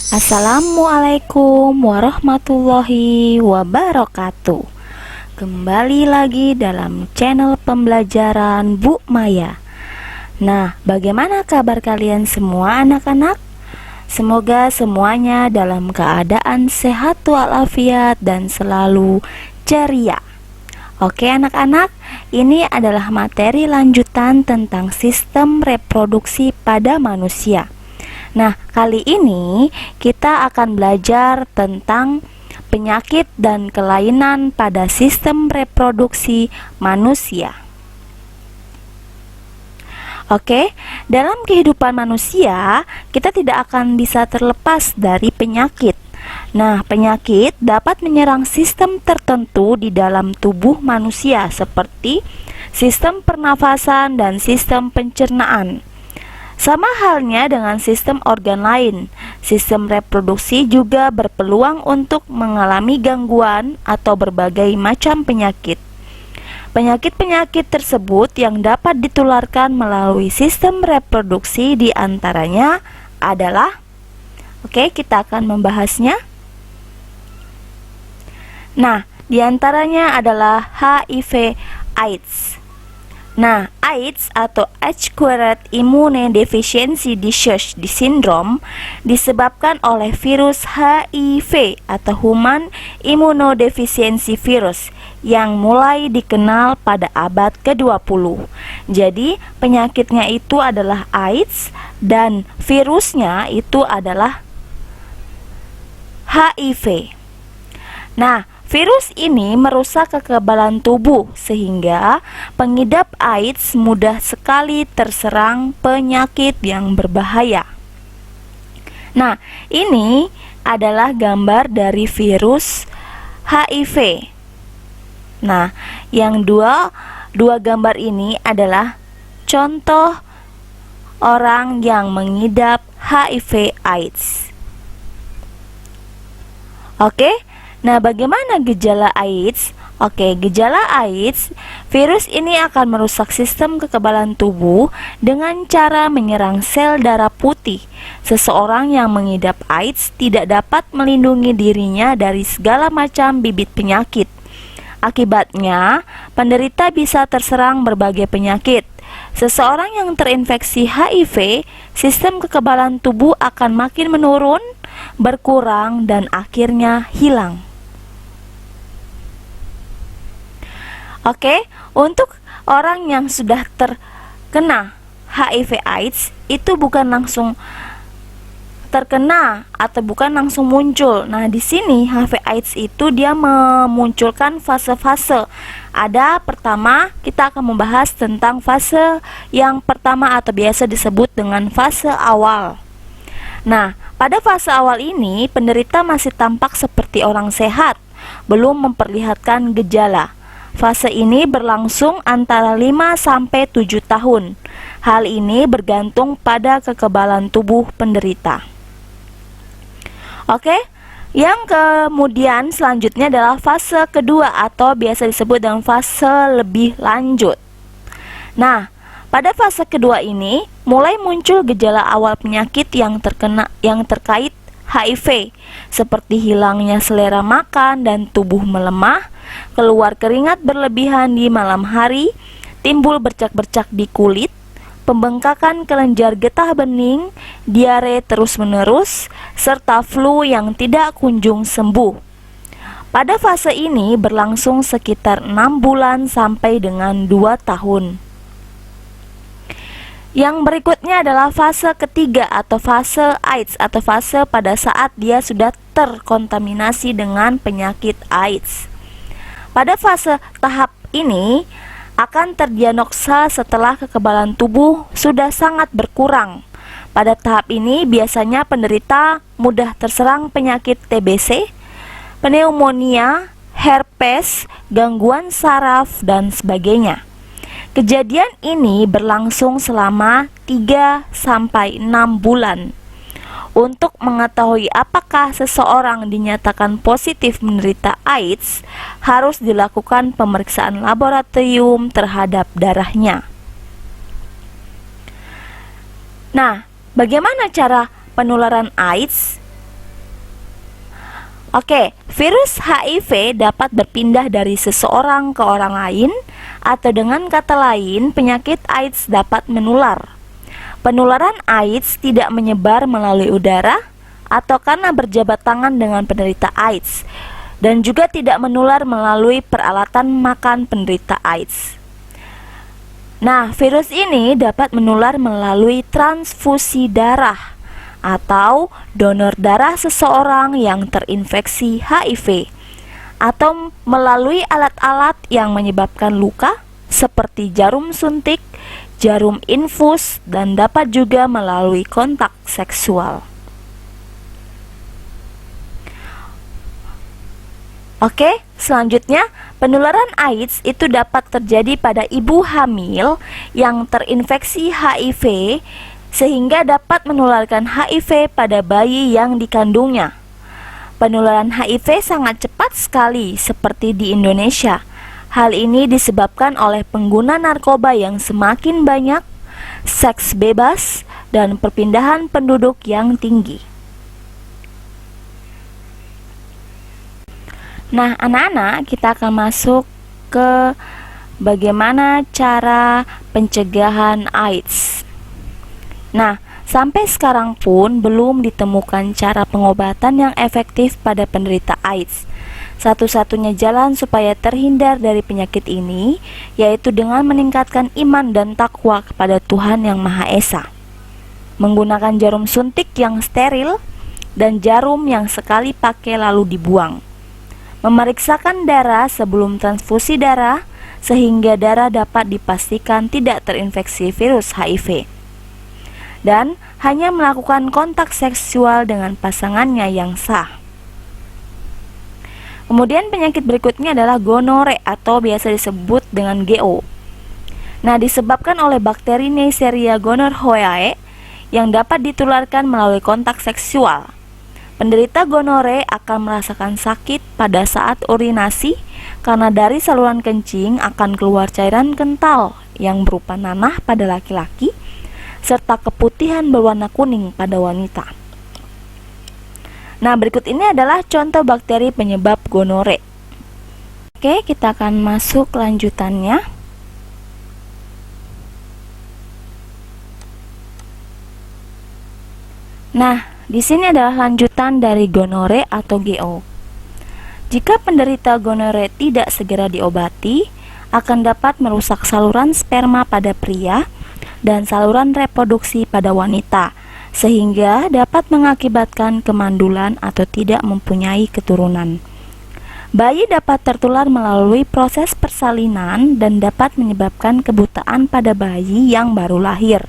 Assalamualaikum warahmatullahi wabarakatuh. Kembali lagi dalam channel pembelajaran Bu Maya. Nah, bagaimana kabar kalian semua anak-anak? Semoga semuanya dalam keadaan sehat walafiat dan selalu ceria. Oke anak-anak, ini adalah materi lanjutan tentang sistem reproduksi pada manusia. Nah, kali ini kita akan belajar tentang penyakit dan kelainan pada sistem reproduksi manusia. Oke, dalam kehidupan manusia, kita tidak akan bisa terlepas dari penyakit. Nah, penyakit dapat menyerang sistem tertentu di dalam tubuh manusia seperti sistem pernafasan dan sistem pencernaan. Sama halnya dengan sistem organ lain, sistem reproduksi juga berpeluang untuk mengalami gangguan atau berbagai macam penyakit. Penyakit-penyakit tersebut yang dapat ditularkan melalui sistem reproduksi diantaranya adalah, kita akan membahasnya. Nah, diantaranya adalah HIV/AIDS. Nah, AIDS atau Acquired Immune Deficiency Disease Syndrome disebabkan oleh virus HIV atau Human Immunodeficiency Virus yang mulai dikenal pada abad ke-20. Jadi, penyakitnya itu adalah AIDS dan virusnya itu adalah HIV. Nah, virus ini merusak kekebalan tubuh sehingga pengidap AIDS mudah sekali terserang penyakit yang berbahaya. Nah, ini adalah gambar dari virus HIV. Nah, yang dua gambar ini adalah contoh orang yang mengidap HIV AIDS. Nah, bagaimana gejala AIDS? Gejala AIDS, virus ini akan merusak sistem kekebalan tubuh dengan cara menyerang sel darah putih. Seseorang yang mengidap AIDS tidak dapat melindungi dirinya dari segala macam bibit penyakit. Akibatnya, penderita bisa terserang berbagai penyakit. Seseorang yang terinfeksi HIV, sistem kekebalan tubuh akan makin menurun, berkurang, dan akhirnya hilang. Untuk orang yang sudah terkena HIV/AIDS itu bukan langsung terkena atau bukan langsung muncul. Nah, di sini HIV/AIDS itu dia memunculkan fase-fase. Ada pertama, kita akan membahas tentang fase yang pertama atau biasa disebut dengan fase awal. Nah, pada fase awal ini penderita masih tampak seperti orang sehat, belum memperlihatkan gejala. Fase ini berlangsung antara 5-7 tahun. Hal ini bergantung pada kekebalan tubuh penderita. Yang kemudian selanjutnya adalah fase kedua atau biasa disebut dengan fase lebih lanjut. Nah, pada fase kedua ini mulai muncul gejala awal penyakit yang terkait HIV, seperti hilangnya selera makan dan tubuh melemah, keluar keringat berlebihan di malam hari, timbul bercak-bercak di kulit, pembengkakan kelenjar getah bening, diare terus-menerus, serta flu yang tidak kunjung sembuh. Pada fase ini berlangsung sekitar 6 bulan sampai dengan 2 tahun. Yang berikutnya adalah fase ketiga atau fase AIDS atau fase pada saat dia sudah terkontaminasi dengan penyakit AIDS. Pada fase tahap ini akan terdiagnosa setelah kekebalan tubuh sudah sangat berkurang. Pada tahap ini biasanya penderita mudah terserang penyakit TBC, pneumonia, herpes, gangguan saraf, dan sebagainya. Kejadian ini berlangsung selama 3-6 bulan. Untuk mengetahui apakah seseorang dinyatakan positif menderita AIDS, harus dilakukan pemeriksaan laboratorium terhadap darahnya. Nah, bagaimana cara penularan AIDS? Oke, virus HIV dapat berpindah dari seseorang ke orang lain, atau dengan kata lain, penyakit AIDS dapat menular. Penularan AIDS tidak menyebar melalui udara atau karena berjabat tangan dengan penderita AIDS, dan juga tidak menular melalui peralatan makan penderita AIDS. Nah, virus ini dapat menular melalui transfusi darah atau donor darah seseorang yang terinfeksi HIV, atau melalui alat-alat yang menyebabkan luka seperti jarum suntik, jarum infus, dan dapat juga melalui kontak seksual. Oke, selanjutnya penularan AIDS itu dapat terjadi pada ibu hamil yang terinfeksi HIV sehingga dapat menularkan HIV pada bayi yang dikandungnya. Penularan HIV sangat cepat sekali seperti di Indonesia. Hal ini disebabkan oleh pengguna narkoba yang semakin banyak, seks bebas, dan perpindahan penduduk yang tinggi. Nah, anak-anak, kita akan masuk ke bagaimana cara pencegahan AIDS. Nah, sampai sekarang pun belum ditemukan cara pengobatan yang efektif pada penderita AIDS. Satu-satunya jalan supaya terhindar dari penyakit ini yaitu dengan meningkatkan iman dan takwa kepada Tuhan Yang Maha Esa, menggunakan jarum suntik yang steril dan jarum yang sekali pakai lalu dibuang, memeriksakan darah sebelum transfusi darah sehingga darah dapat dipastikan tidak terinfeksi virus HIV, dan hanya melakukan kontak seksual dengan pasangannya yang sah. Kemudian penyakit berikutnya adalah gonore atau biasa disebut dengan GO. Nah, disebabkan oleh bakteri Neisseria gonorrhoeae yang dapat ditularkan melalui kontak seksual. Penderita gonore akan merasakan sakit pada saat urinasi karena dari saluran kencing akan keluar cairan kental yang berupa nanah pada laki-laki serta keputihan berwarna kuning pada wanita. Nah, berikut ini adalah contoh bakteri penyebab gonore. Oke, kita akan masuk lanjutannya. Nah, di sini adalah lanjutan dari gonore atau GO. Jika penderita gonore tidak segera diobati, akan dapat merusak saluran sperma pada pria dan saluran reproduksi pada wanita, sehingga dapat mengakibatkan kemandulan atau tidak mempunyai keturunan. Bayi dapat tertular melalui proses persalinan dan dapat menyebabkan kebutaan pada bayi yang baru lahir.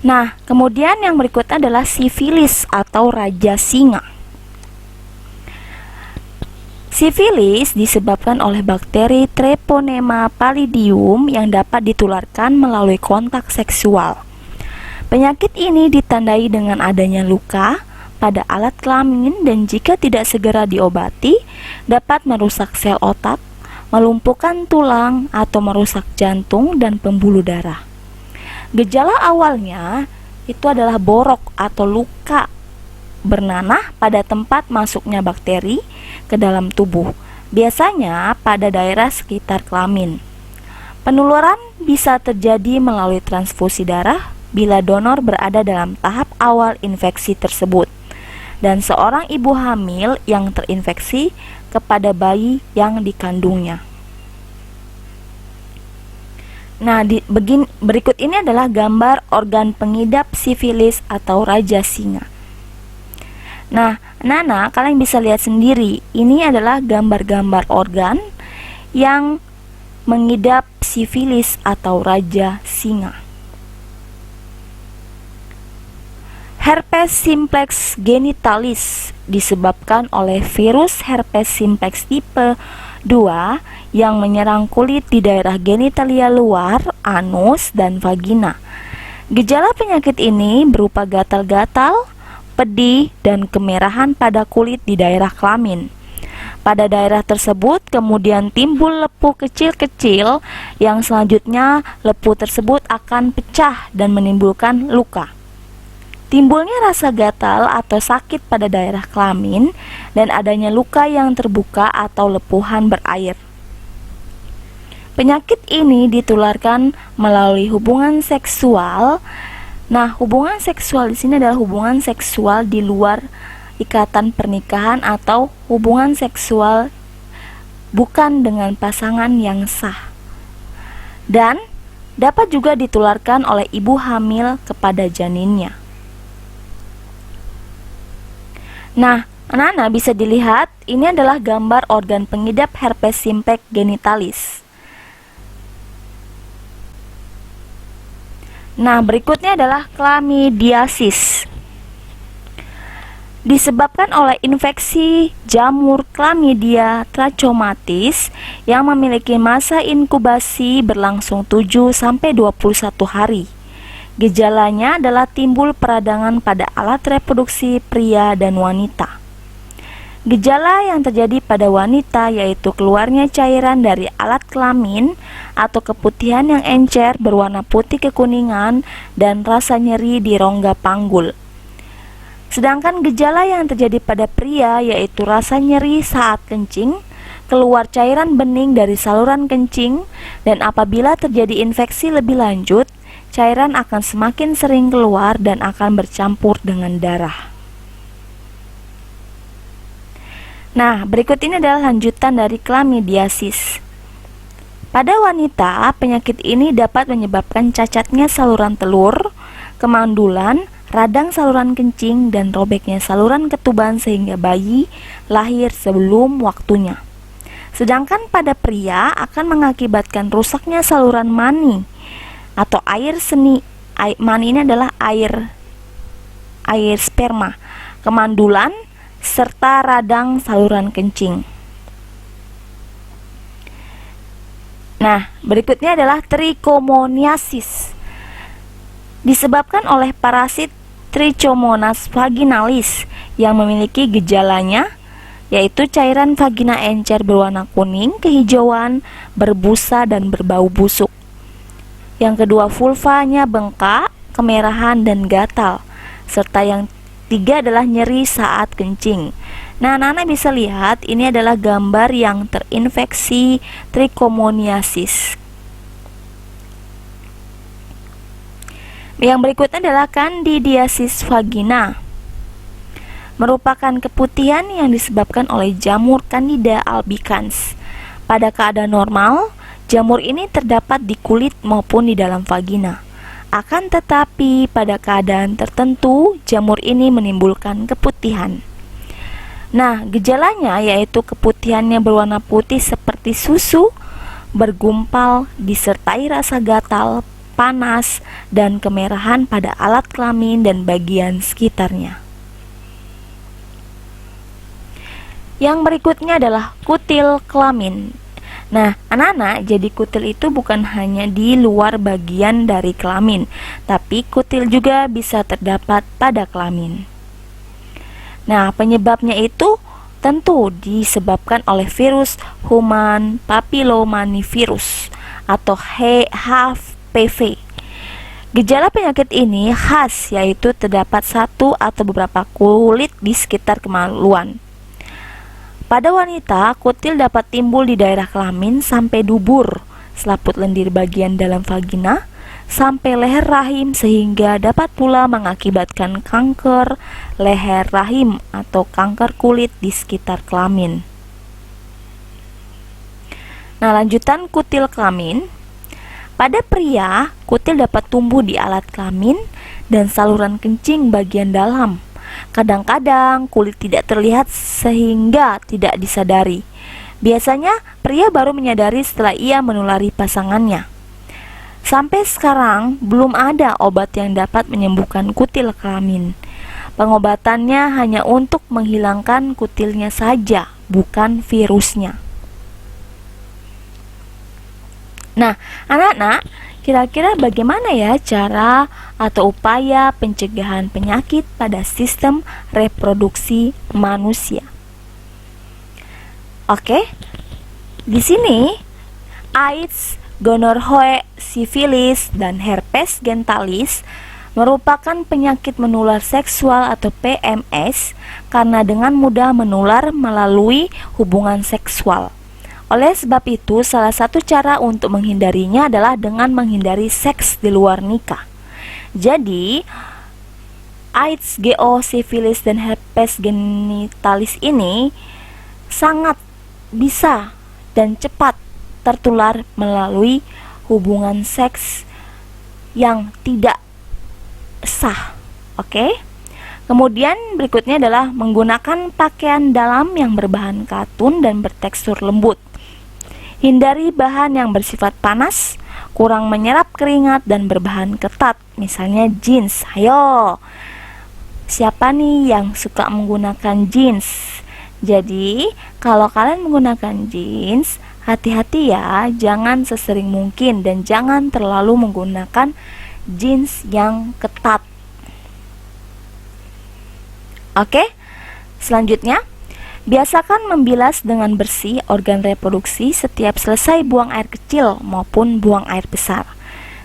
Nah, kemudian yang berikutnya adalah sifilis atau raja singa. Sifilis disebabkan oleh bakteri Treponema pallidum yang dapat ditularkan melalui kontak seksual. Penyakit ini ditandai dengan adanya luka pada alat kelamin dan jika tidak segera diobati dapat merusak sel otak, melumpuhkan tulang atau merusak jantung dan pembuluh darah. Gejala awalnya itu adalah borok atau luka bernanah pada tempat masuknya bakteri ke dalam tubuh, biasanya pada daerah sekitar kelamin. Penularan bisa terjadi melalui transfusi darah bila donor berada dalam tahap awal infeksi tersebut, dan seorang ibu hamil yang terinfeksi kepada bayi yang dikandungnya. Nah, berikut ini adalah gambar organ pengidap sifilis atau raja singa. Nah, anak-anak, kalian bisa lihat sendiri, ini adalah gambar-gambar organ yang mengidap sifilis atau raja singa. Herpes simplex genitalis disebabkan oleh virus herpes simplex tipe 2 yang menyerang kulit di daerah genitalia luar, anus, dan vagina. Gejala penyakit ini berupa gatal-gatal, pedih, dan kemerahan pada kulit di daerah kelamin. Pada daerah tersebut kemudian timbul lepuh kecil-kecil yang selanjutnya lepuh tersebut akan pecah dan menimbulkan luka. timbulnya rasa gatal atau sakit pada daerah kelamin, dan adanya luka yang terbuka atau lepuhan berair. Penyakit ini ditularkan melalui hubungan seksual. Nah, hubungan seksual di sini adalah hubungan seksual di luar ikatan pernikahan atau hubungan seksual bukan dengan pasangan yang sah. Dan dapat juga ditularkan oleh ibu hamil kepada janinnya. Nah, anak-anak bisa dilihat, ini adalah gambar organ pengidap herpes simplex genitalis. Nah, berikutnya adalah chlamydiasis. Disebabkan oleh infeksi jamur Chlamydia trachomatis yang memiliki masa inkubasi berlangsung 7-21 hari. Gejalanya adalah timbul peradangan pada alat reproduksi pria dan wanita. Gejala yang terjadi pada wanita yaitu keluarnya cairan dari alat kelamin atau keputihan yang encer berwarna putih kekuningan dan rasa nyeri di rongga panggul. Sedangkan gejala yang terjadi pada pria yaitu rasa nyeri saat kencing, keluar cairan bening dari saluran kencing, dan apabila terjadi infeksi lebih lanjut, cairan akan semakin sering keluar dan akan bercampur dengan darah. Nah, berikut ini adalah lanjutan dari chlamydiasis. Pada wanita, penyakit ini dapat menyebabkan cacatnya saluran telur, kemandulan, radang saluran kencing, dan robeknya saluran ketuban sehingga bayi lahir sebelum waktunya. Sedangkan pada pria akan mengakibatkan rusaknya saluran mani atau air seni. Mani ini adalah air sperma, kemandulan, serta radang saluran kencing. Nah, berikutnya adalah trichomoniasis. Disebabkan oleh parasit Trichomonas vaginalis yang memiliki gejalanya yaitu cairan vagina encer berwarna kuning, kehijauan, berbusa, dan berbau busuk. Yang kedua, vulvanya bengkak, kemerahan, dan gatal. Serta yang tiga adalah nyeri saat kencing. Nah, anak-anak bisa lihat ini adalah gambar yang terinfeksi trichomoniasis. Yang berikutnya adalah candidiasis vagina. Merupakan keputihan yang disebabkan oleh jamur Candida albicans. Pada keadaan normal, jamur ini terdapat di kulit maupun di dalam vagina. Akan tetapi pada keadaan tertentu, jamur ini menimbulkan keputihan. Nah, gejalanya yaitu keputihannya berwarna putih seperti susu, bergumpal, disertai rasa gatal, panas, dan kemerahan pada alat kelamin dan bagian sekitarnya. Yang berikutnya adalah kutil kelamin. Nah, anak-anak, jadi kutil itu bukan hanya di luar bagian dari kelamin, tapi kutil juga bisa terdapat pada kelamin. Nah, penyebabnya itu tentu disebabkan oleh virus human papillomavirus atau HPV. Gejala penyakit ini khas, yaitu terdapat satu atau beberapa kulit di sekitar kemaluan. Pada wanita, kutil dapat timbul di daerah kelamin sampai dubur, selaput lendir bagian dalam vagina, sampai leher rahim, sehingga dapat pula mengakibatkan kanker leher rahim atau kanker kulit di sekitar kelamin. Nah, lanjutan kutil kelamin. Pada pria, kutil dapat tumbuh di alat kelamin dan saluran kencing bagian dalam. Kadang-kadang kulit tidak terlihat sehingga tidak disadari. Biasanya pria baru menyadari setelah ia menulari pasangannya. Sampai sekarang belum ada obat yang dapat menyembuhkan kutil kelamin. Pengobatannya hanya untuk menghilangkan kutilnya saja, bukan virusnya. Nah, anak-anak, kira-kira bagaimana ya cara atau upaya pencegahan penyakit pada sistem reproduksi manusia? Oke, di sini AIDS, gonorrhea, sifilis, dan herpes genitalis merupakan penyakit menular seksual atau PMS karena dengan mudah menular melalui hubungan seksual. Oleh sebab itu, salah satu cara untuk menghindarinya adalah dengan menghindari seks di luar nikah. Jadi, AIDS, GO, sifilis, dan herpes genitalis ini sangat bisa dan cepat tertular melalui hubungan seks yang tidak sah. Oke? Kemudian berikutnya adalah menggunakan pakaian dalam yang berbahan katun dan bertekstur lembut. Hindari bahan yang bersifat panas, kurang menyerap keringat, dan berbahan ketat, misalnya jeans. Ayo, siapa nih yang suka menggunakan jeans? Jadi, kalau kalian menggunakan jeans, hati-hati ya, jangan sesering mungkin dan jangan terlalu menggunakan jeans yang ketat. Oke, selanjutnya, biasakan membilas dengan bersih organ reproduksi setiap selesai buang air kecil maupun buang air besar.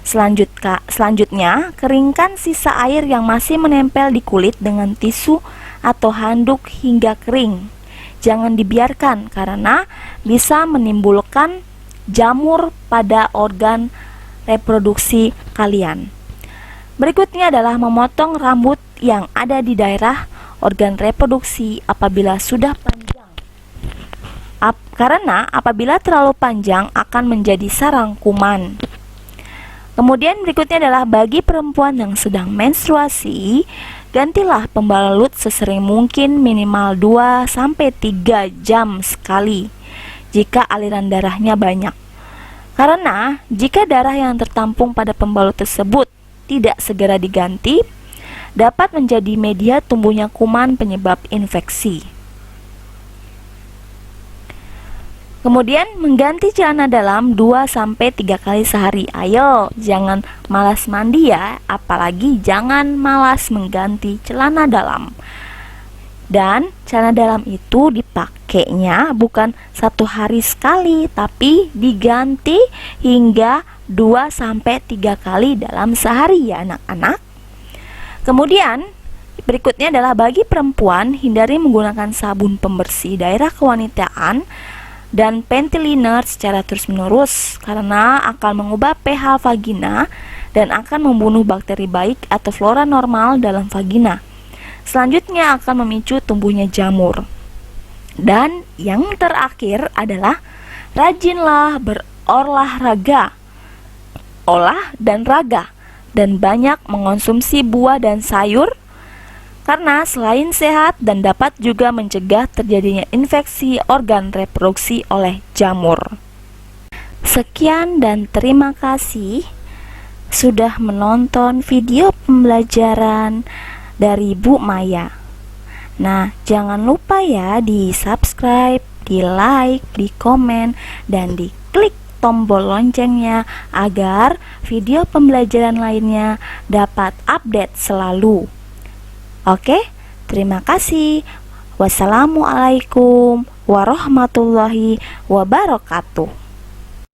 Selanjutnya, keringkan sisa air yang masih menempel di kulit dengan tisu atau handuk hingga kering. Jangan dibiarkan karena bisa menimbulkan jamur pada organ reproduksi kalian. Berikutnya adalah memotong rambut yang ada di daerah organ reproduksi apabila sudah panjang. Karena apabila terlalu panjang akan menjadi sarang kuman. Kemudian berikutnya adalah bagi perempuan yang sedang menstruasi, gantilah pembalut sesering mungkin minimal 2-3 jam sekali jika aliran darahnya banyak. Karena jika darah yang tertampung pada pembalut tersebut tidak segera diganti, dapat menjadi media tumbuhnya kuman penyebab infeksi. Kemudian mengganti celana dalam 2-3 kali sehari. Ayo, jangan malas mandi ya, apalagi jangan malas mengganti celana dalam. Dan celana dalam itu dipakainya bukan 1 hari sekali, tapi diganti hingga 2-3 kali dalam sehari ya anak-anak. Kemudian berikutnya adalah bagi perempuan, hindari menggunakan sabun pembersih daerah kewanitaan dan panty liner secara terus-menerus karena akan mengubah pH vagina dan akan membunuh bakteri baik atau flora normal dalam vagina. Selanjutnya akan memicu tumbuhnya jamur. Dan yang terakhir adalah rajinlah berolahraga. Olah dan raga, dan banyak mengonsumsi buah dan sayur karena selain sehat dan dapat juga mencegah terjadinya infeksi organ reproduksi oleh jamur. Sekian dan terima kasih sudah menonton video pembelajaran dari Bu Maya. Nah, jangan lupa ya di subscribe, di like, di komen, dan di klik tombol loncengnya agar video pembelajaran lainnya dapat update selalu. Oke, terima kasih. Wassalamualaikum warahmatullahi wabarakatuh.